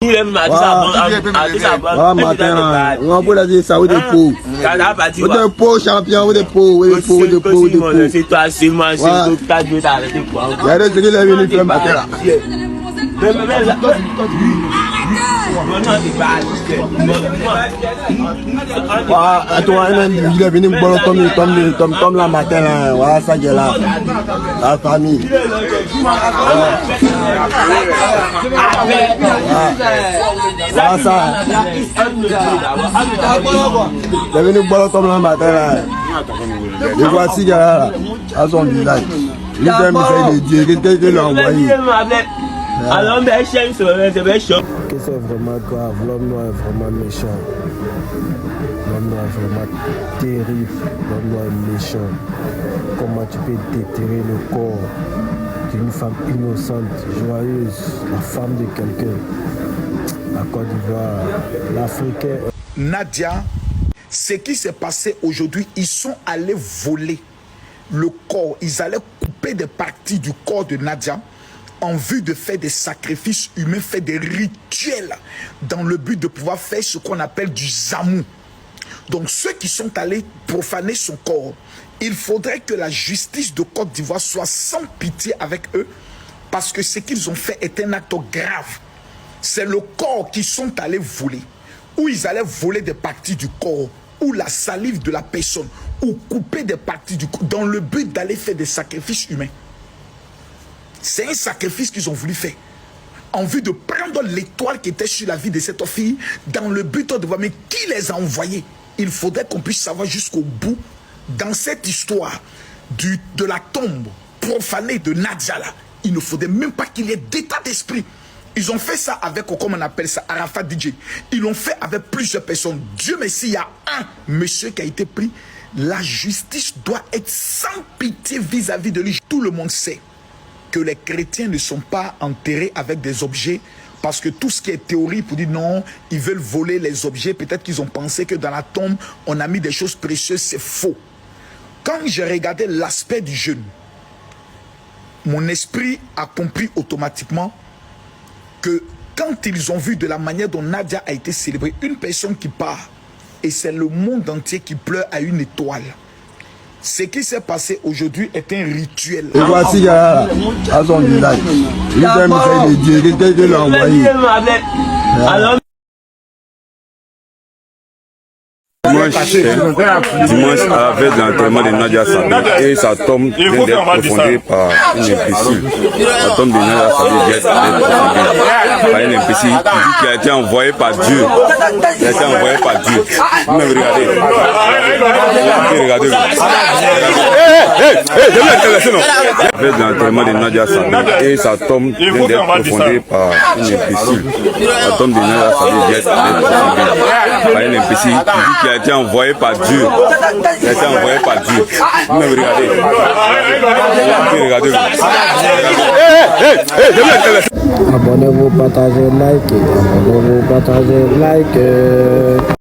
tous les matins, on peut dire ça, oui, des pots. Vous des pots champions, vous des pots, oui, des pots, oui, des pots, oui, des pots. C'est toi, c'est moi, c'est toi, t'as dû t'arrêter quoi. Il y a des trucs qui sont venus faire matin là. Attends, il est venu comme la matin là, voilà ça qui est là, la famille. Voilà ça. Il est venu boire comme la matin là. Et voici qu'il y a là, à son village. Il aime de Dieu, quelqu'un l'a envoyé. Alors, mes chiens sont méchants. C'est vraiment grave, l'homme noir est vraiment méchant. L'homme noir est vraiment terrible, l'homme noir est méchant. Comment tu peux déterrer le corps d'une femme innocente, joyeuse, la femme de quelqu'un? La Côte d'Ivoire, l'Africain. Nadia, ce qui s'est passé aujourd'hui, ils sont allés voler le corps, ils allaient couper des parties du corps de Nadia en vue de faire des sacrifices humains, faire des rituels dans le but de pouvoir faire ce qu'on appelle du zamou. Donc ceux qui sont allés profaner son corps, il faudrait que la justice de Côte d'Ivoire soit sans pitié avec eux, parce que ce qu'ils ont fait est un acte grave. C'est le corps qu'ils sont allés voler, ou ils allaient voler des parties du corps, ou la salive de la personne, ou couper des parties du corps, dans le but d'aller faire des sacrifices humains. C'est un sacrifice qu'ils ont voulu faire, en vue de prendre l'étoile qui était sur la vie de cette fille, dans le but de voir, mais qui les a envoyés? Il faudrait qu'on puisse savoir jusqu'au bout, dans cette histoire de la tombe profanée de Nadia là. Il ne faudrait même pas qu'il y ait d'état d'esprit. Ils ont fait ça avec, comme on appelle ça, Arafat DJ. Ils l'ont fait avec plusieurs personnes. Dieu merci, il y a un monsieur qui a été pris. La justice doit être sans pitié vis-à-vis de lui. Tout le monde sait que les chrétiens ne sont pas enterrés avec des objets, parce que tout ce qui est théorie pour dire non, ils veulent voler les objets, peut-être qu'ils ont pensé que dans la tombe, on a mis des choses précieuses, c'est faux. Quand j'ai regardé l'aspect du jeûne, mon esprit a compris automatiquement que quand ils ont vu de la manière dont Nadia a été célébrée, une personne qui part, et c'est le monde entier qui pleure à une étoile. Ce qui s'est passé aujourd'hui est un rituel. Et voici qu'il y a là, à son village. Il aime de Dieu, quelqu'un l'a envoyé. Dimanche à la veille de l'enterrement de Nadia Sabé, et sa tombe vient d'être profondée par une imbécile. La tombe de Nadia Sabé vient d'être profondée par une imbécile qui a été envoyée par Dieu. Il a été envoyé par Dieu. Même regardez. Regardez. La veille de l'enterrement de Nadia Sabé, et sa tombe vient d'être profondée par une imbécile. La tombe de Nadia Sabé vient d'être profondée par une imbécile qui a été envoyé par Dieu. Il a été envoyé par Dieu. Même regardez. Abonnez-vous, partagez, likez. Abonnez-vous, partagez, likez.